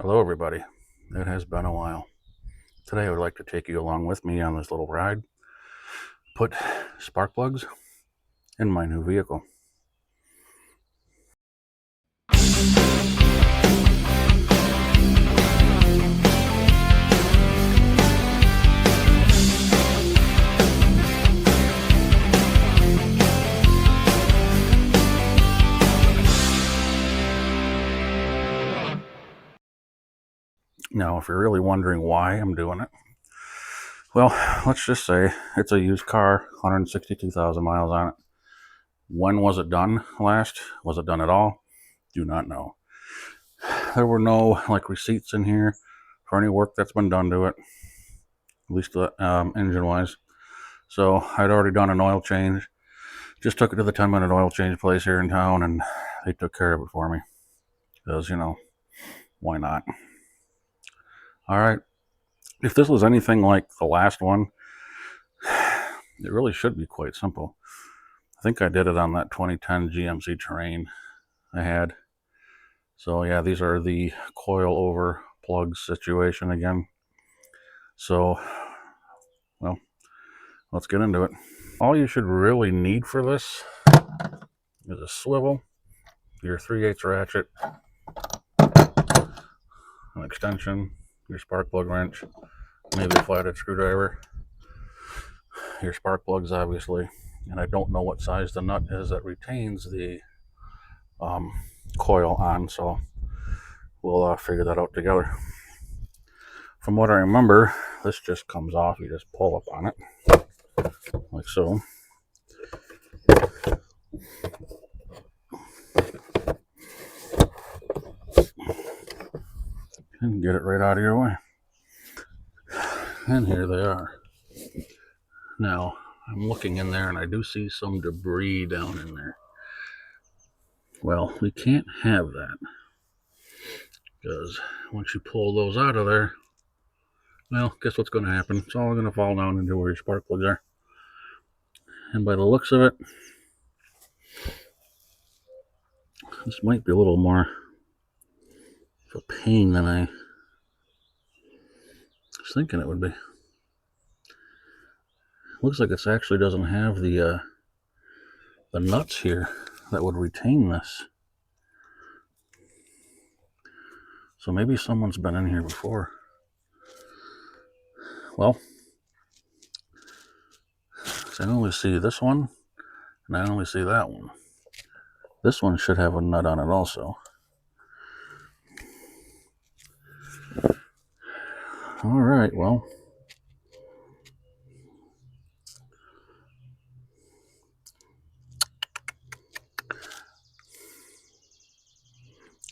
Hello everybody, it has been a while. Today I would like to take you along with me on this little ride, put spark plugs in my new vehicle. Now if you're really wondering why I'm doing it, well, let's just say it's a used car, 162,000 miles on it. When was it done last? Was it done at all? Do not know. There were no receipts in here for any work that's been done to it, at least engine wise. So I'd already done an oil change. Just took it to the 10-minute oil change place here in town, and they took care of it for me. Because, why not? All right. If this was anything like the last one, it really should be quite simple. I think I did it on that 2010 GMC Terrain I had. So yeah, these are the coil over plugs situation again. So, well, let's get into it. All you should really need for this is a swivel, your 3/8 ratchet, an extension, your spark plug wrench, maybe a flathead screwdriver, your spark plugs obviously, and I don't know what size the nut is that retains the coil on, so we'll figure that out together. From what I remember, this just comes off. You just pull up on it like so. And get it right out of your way. And here they are. Now, I'm looking in there and I do see some debris down in there. Well, we can't have that, because once you pull those out of there, well, guess what's going to happen? It's all going to fall down into where your spark plugs are. And by the looks of it, this might be a little more of a pain than I was thinking it would be. Looks like it actually doesn't have the nuts here that would retain this. So maybe someone's been in here before. Well, I only see this one, and I only see that one. This one should have a nut on it also. All right, well,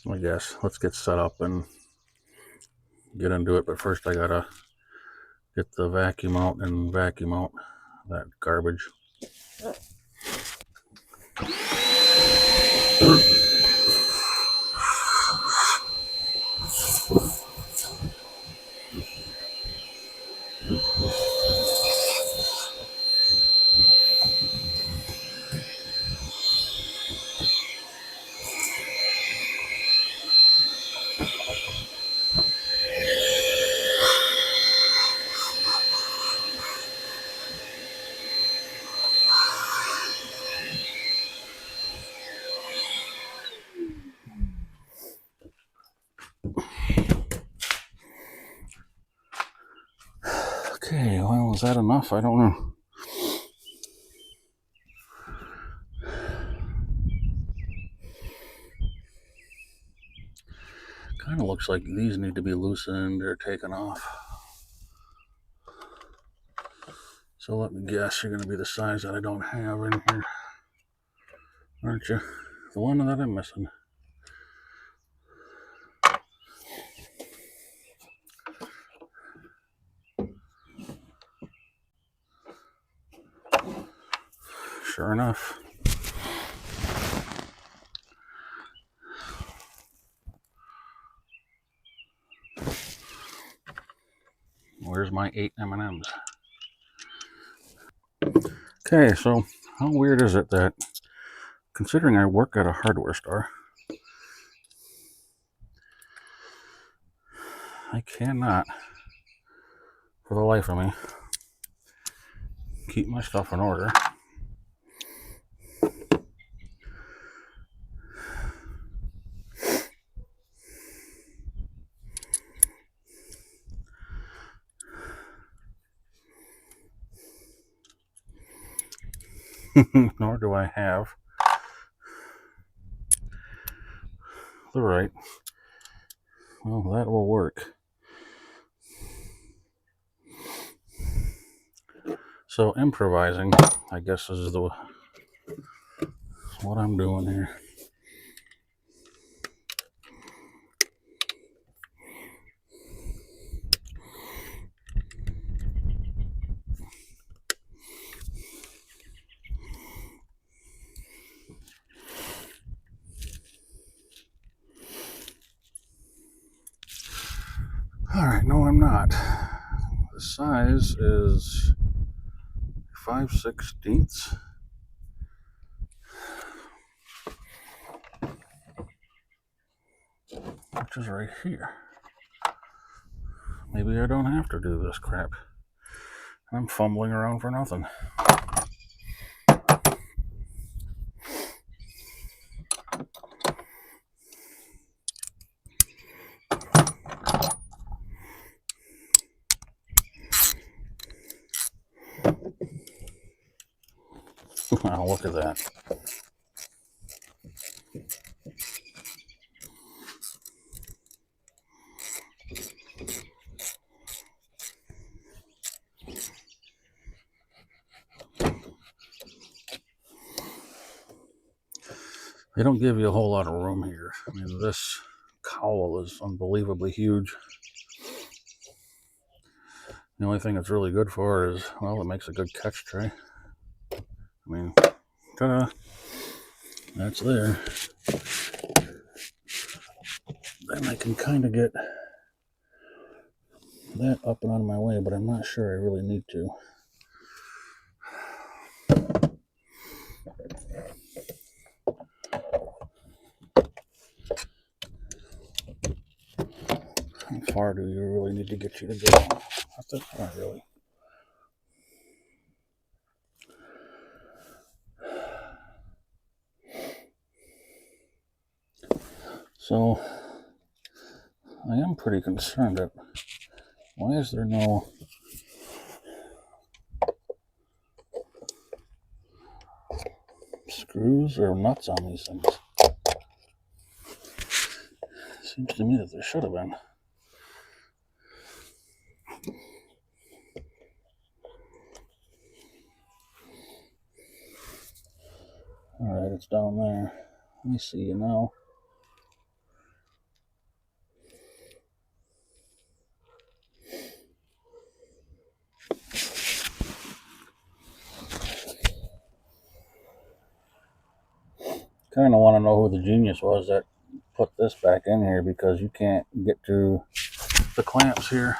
I guess let's get set up and get into it. But first I gotta get the vacuum out and vacuum out that garbage. Okay, well, is that enough? I don't know. Kind of looks like these need to be loosened or taken off. So let me guess, you're going to be the size that I don't have in here, aren't you? The one that I'm missing. Sure enough. Where's my 8 M&Ms? Okay, so how weird is it that, considering I work at a hardware store, I cannot, for the life of me, keep my stuff in order. Nor do I have the right. Well, that will work. So improvising, I guess, is what I'm doing here. All right, no, I'm not. The size is 5/16, which is right here. Maybe I don't have to do this crap. I'm fumbling around for nothing. Wow, look at that. They don't give you a whole lot of room here. I mean, this cowl is unbelievably huge. The only thing it's really good for is, well, it makes a good catch tray. I mean, ta-da, that's there. Then I can kind of get that up and out of my way, but I'm not sure I really need to. How far do you really need to get you to go? Not that far, really. So, I am pretty concerned that why is there no screws or nuts on these things? Seems to me that there should have been. Alright, it's down there. Let me see you now. Kind of want to know who the genius was that put this back in here, because you can't get to the clamps here.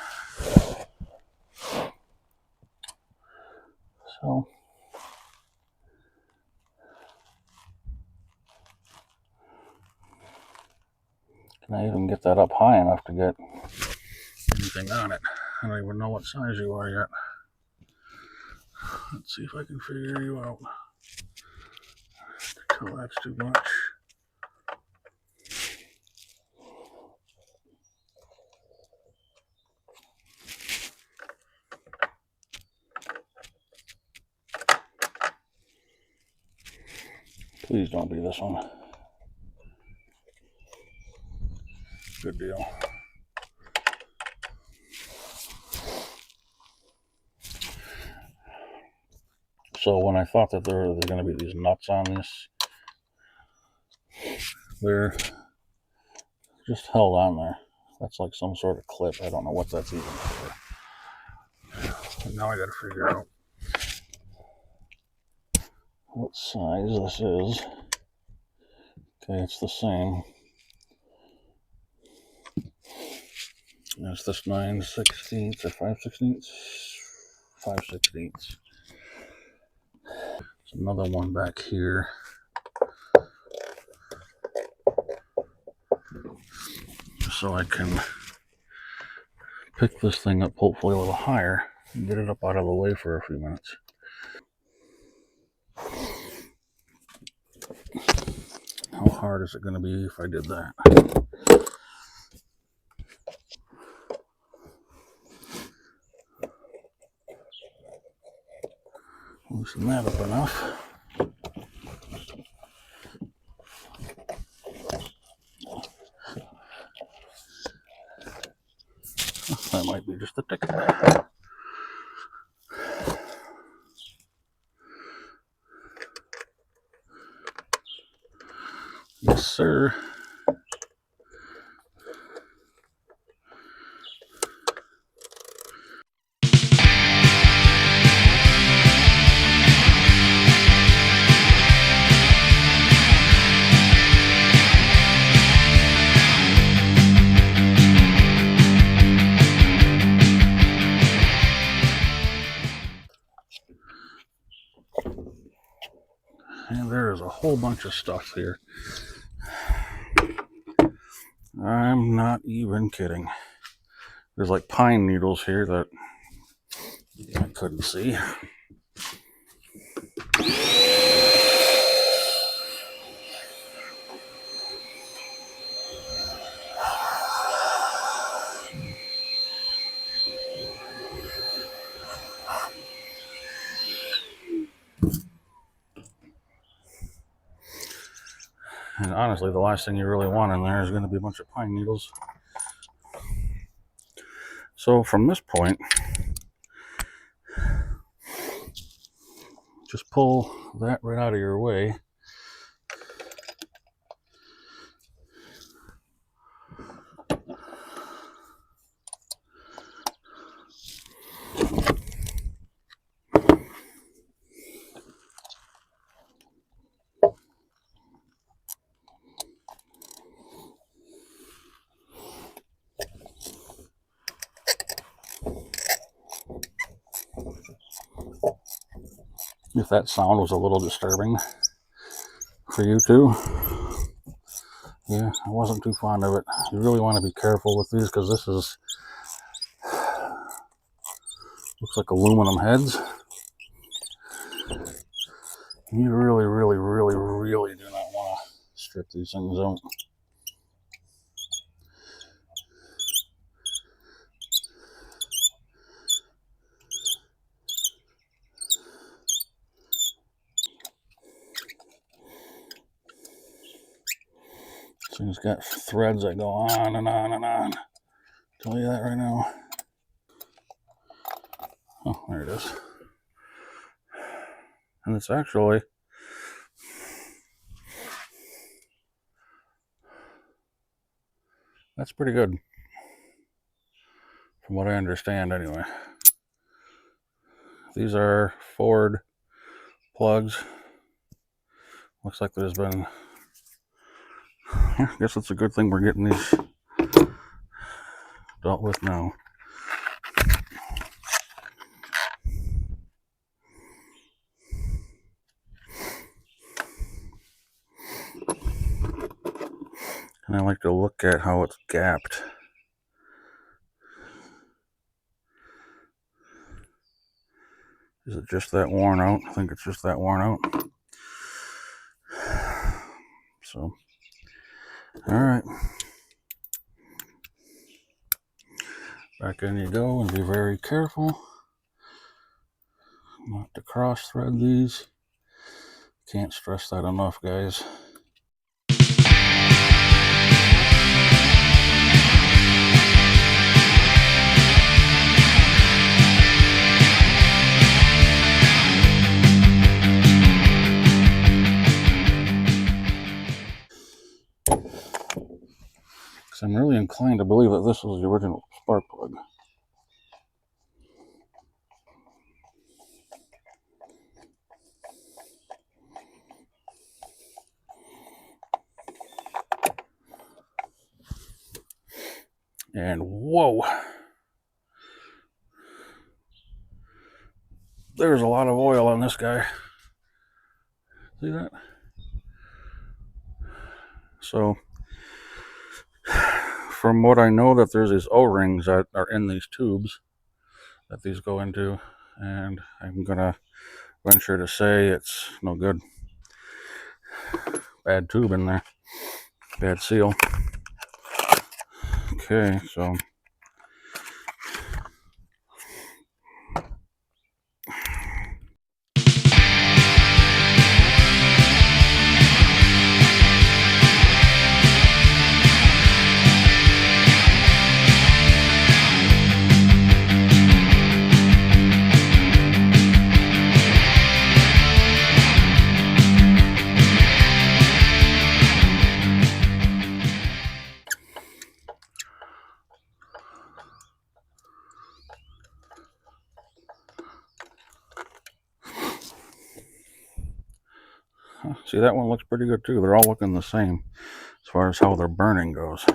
So, can I even get that up high enough to get anything on it? I don't even know what size you are yet. Let's see if I can figure you out. Oh, that's too much. Please don't be this one. Good deal. So when I thought that there were going to be these nuts on this, they're just held on there. That's like some sort of clip. I don't know what that's even for. But now I got to figure out what size this is. Okay, it's the same. Is this 9/16 or 5/16? 5/16. There's another one back here. So I can pick this thing up hopefully a little higher and get it up out of the way for a few minutes. How hard is it going to be if I did that? Loosen that up enough. That might be just a tick. Yes, sir. And there's a whole bunch of stuff here. I'm not even kidding. There's like pine needles here that I couldn't see. And honestly, the last thing you really want in there is going to be a bunch of pine needles. So from this point, just pull that right out of your way. If that sound was a little disturbing for you too, yeah, I wasn't too fond of it. You really want to be careful with these because this is, looks like aluminum heads. You really, really, really, really do not want to strip these things out. So it's got threads that go on and on and on. I'll tell you that right now. Oh, there it is. And it's actually, that's pretty good. From what I understand anyway. These are Ford plugs. Looks like there's been, I guess it's a good thing we're getting these dealt with now. And I like to look at how it's gapped. Is it just that worn out? I think it's just that worn out. So, all right. Back in you go, and be very careful not to cross thread these. Can't stress that enough, guys. Because I'm really inclined to believe that this was the original spark plug. And whoa, there's a lot of oil on this guy. See that? So from what I know, that there's these O-rings that are in these tubes that these go into, and I'm gonna venture to say it's no good. Bad tube in there, bad seal. Okay, so see, that one looks pretty good too. They're all looking the same as far as how their burning goes.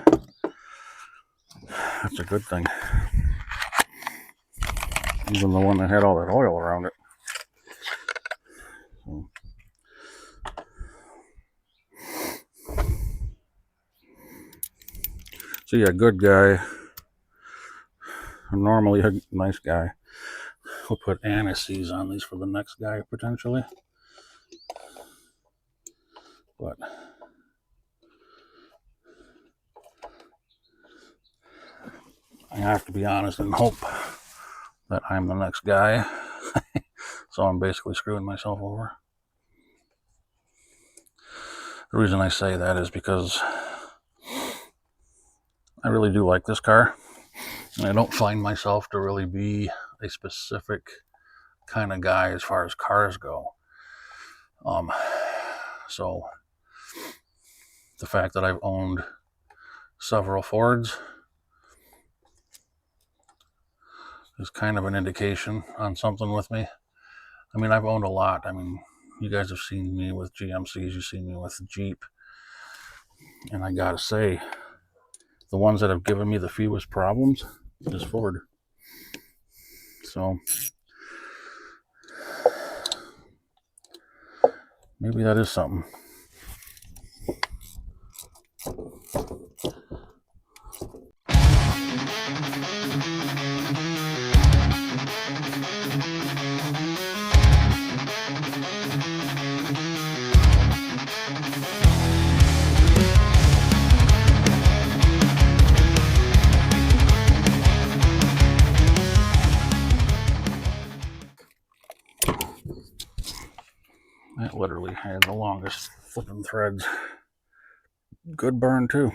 That's a good thing. Even the one that had all that oil around it. So yeah, good guy. I'm normally a nice guy. We'll put anise on these for the next guy potentially. But I have to be honest and hope that I'm the next guy. So I'm basically screwing myself over. The reason I say that is because I really do like this car. And I don't find myself to really be a specific kind of guy as far as cars go. So the fact that I've owned several Fords is kind of an indication on something with me. I mean, I've owned a lot. I mean, you guys have seen me with GMCs, you've seen me with Jeep. And I gotta say, the ones that have given me the fewest problems is Ford. So maybe that is something. That literally had the longest flipping threads. Good burn too.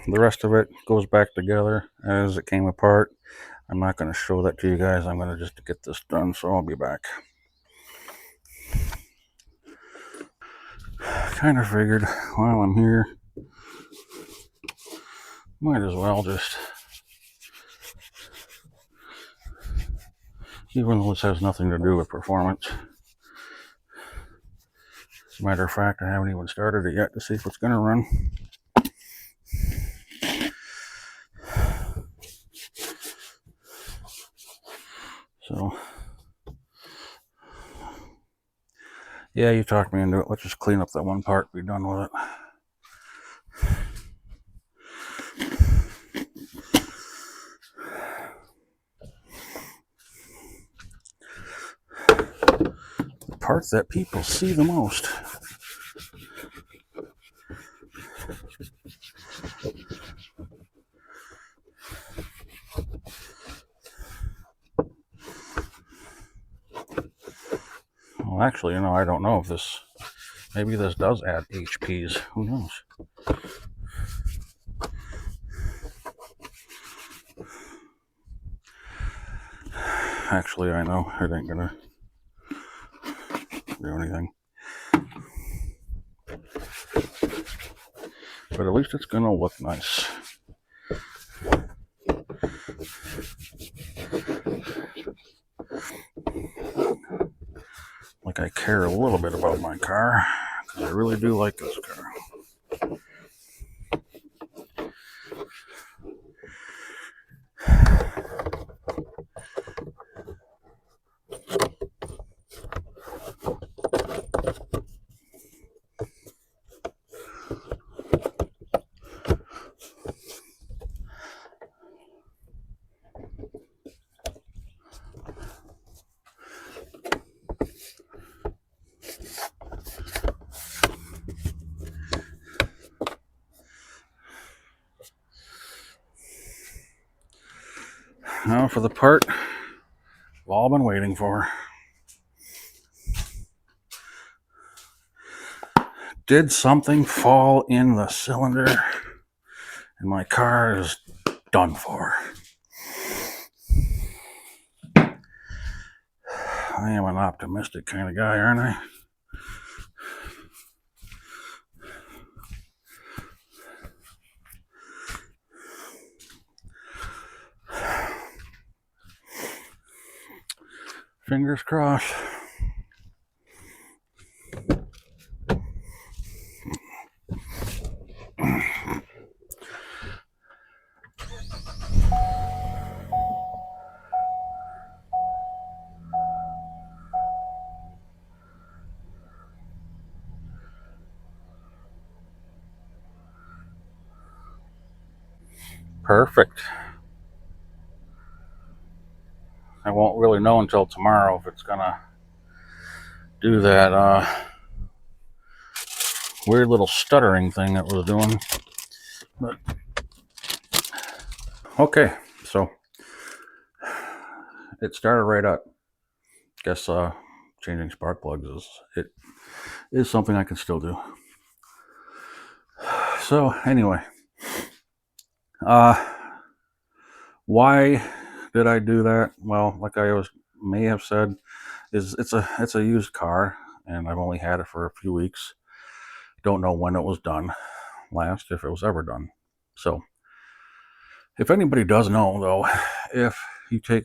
The rest of it goes back together as it came apart. I'm not going to show that to you guys. I'm going to just get this done, so I'll be back. Kind of figured while I'm here, might as well just, even though this has nothing to do with performance. As a matter of fact, I haven't even started it yet to see if it's going to run. So, yeah, you talked me into it. Let's just clean up that one part, be done with it. The part that people see the most. Well, actually, you know, I don't know if this, maybe this does add HPs. Who knows? Actually, I know it ain't gonna do anything. But at least it's gonna look nice. Like I care a little bit about my car, because I really do like this car. Now for the part we've all been waiting for. Did something fall in the cylinder? And my car is done for. I am an optimistic kind of guy, aren't I? Fingers crossed. Perfect. I won't really know until tomorrow if it's gonna do that weird little stuttering thing it was doing. But okay, so it started right up. Guess changing spark plugs is something I can still do. So anyway, why did I do that? Well, like I may have said, it's a used car, and I've only had it for a few weeks. Don't know when it was done last, if it was ever done. So if anybody does know, though, if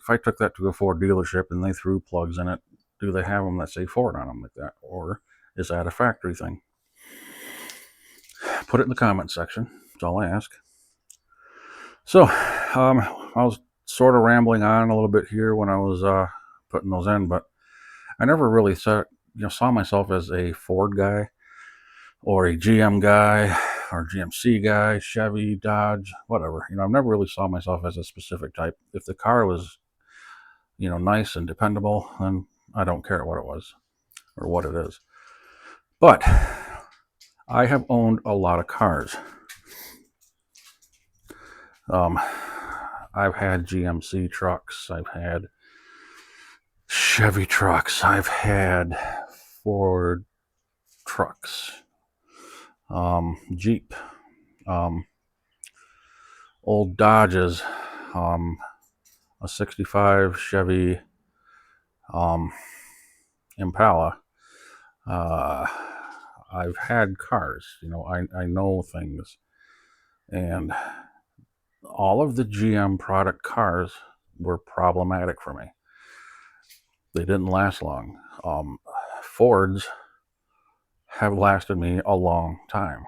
I took that to a Ford dealership and they threw plugs in it, do they have them that say Ford on them like that, or is that a factory thing? Put it in the comment section. That's all I ask. So I was sort of rambling on a little bit here when I was putting those in, but I never really saw myself as a Ford guy or a GM guy or GMC guy, Chevy, Dodge, whatever. I've never really saw myself as a specific type. If the car was, nice and dependable, then I don't care what it was or what it is. But I have owned a lot of cars. I've had GMC trucks. I've had Chevy trucks. I've had Ford trucks. Jeep. Old Dodges. A 65 Chevy Impala. I've had cars. I know things. And all of the GM product cars were problematic for me. They didn't last long. Fords have lasted me a long time.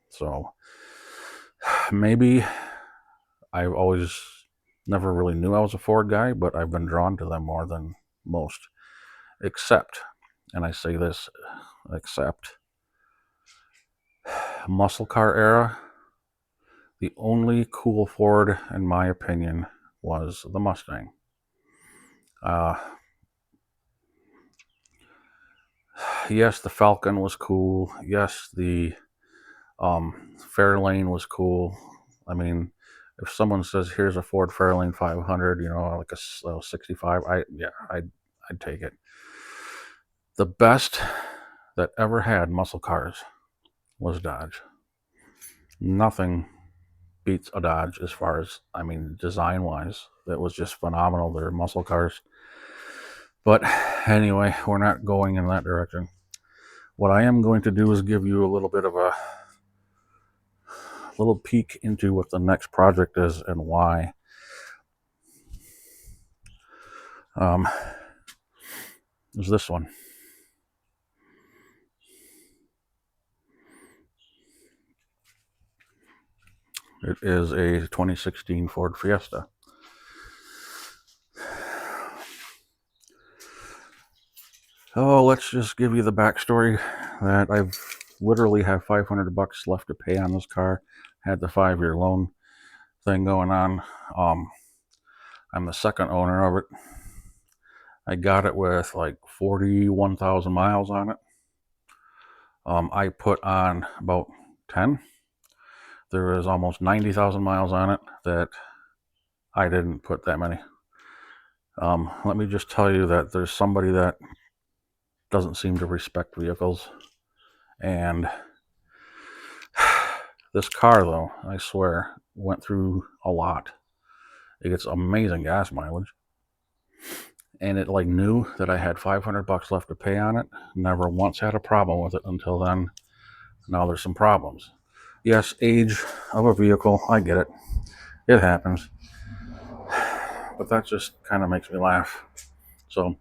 So maybe I've always never really knew I was a Ford guy, but I've been drawn to them more than most. Except, and I say this, except muscle car era, the only cool Ford, in my opinion, was the Mustang. Yes, the Falcon was cool. Yes, the Fairlane was cool. I mean, if someone says, here's a Ford Fairlane 500, like a 65, I'd take it. The best that ever had muscle cars was Dodge. Nothing beats a Dodge as far as, design wise. That was just phenomenal. They're muscle cars. But anyway, we're not going in that direction. What I am going to do is give you a little bit of a little peek into what the next project is and why. Is this one. It is a 2016 Ford Fiesta. Oh, let's just give you the backstory that I've literally have $500 left to pay on this car. Had the 5-year loan thing going on. I'm the second owner of it. I got it with like 41,000 miles on it. I put on about 10. There is almost 90,000 miles on it that I didn't put that many. Let me just tell you that there's somebody that doesn't seem to respect vehicles. And this car, though, I swear, went through a lot. It gets amazing gas mileage. And it like knew that I had $500 left to pay on it. Never once had a problem with it until then. Now there's some problems. Yes, age of a vehicle, I get it. It happens. But that just kind of makes me laugh. So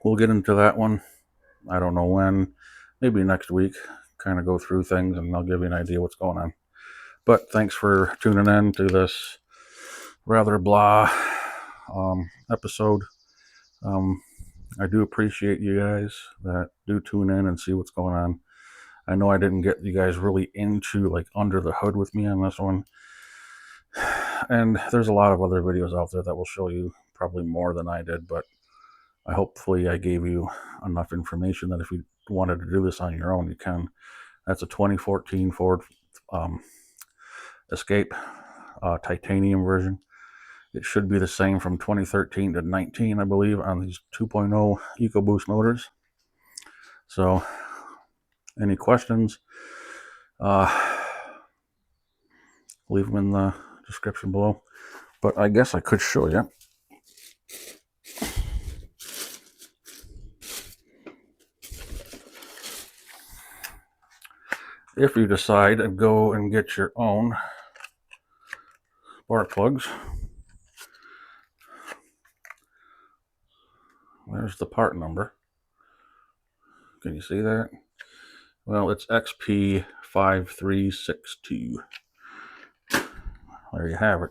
we'll get into that one. I don't know when. Maybe next week. Kind of go through things and I'll give you an idea what's going on. But thanks for tuning in to this rather blah episode. I do appreciate you guys that do tune in and see what's going on. I know I didn't get you guys really into like under the hood with me on this one. And there's a lot of other videos out there that will show you probably more than I did, but hopefully I gave you enough information that if you wanted to do this on your own, you can. That's a 2014 Ford Escape titanium version. It should be the same from 2013 to 19, I believe, on these 2.0 EcoBoost motors. So, any questions, leave them in the description below. But I guess I could show you. If you decide to go and get your own spark plugs, there's the part number. Can you see that? Well, it's XP5362. There you have it.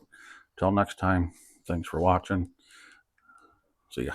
Till next time, thanks for watching. See ya.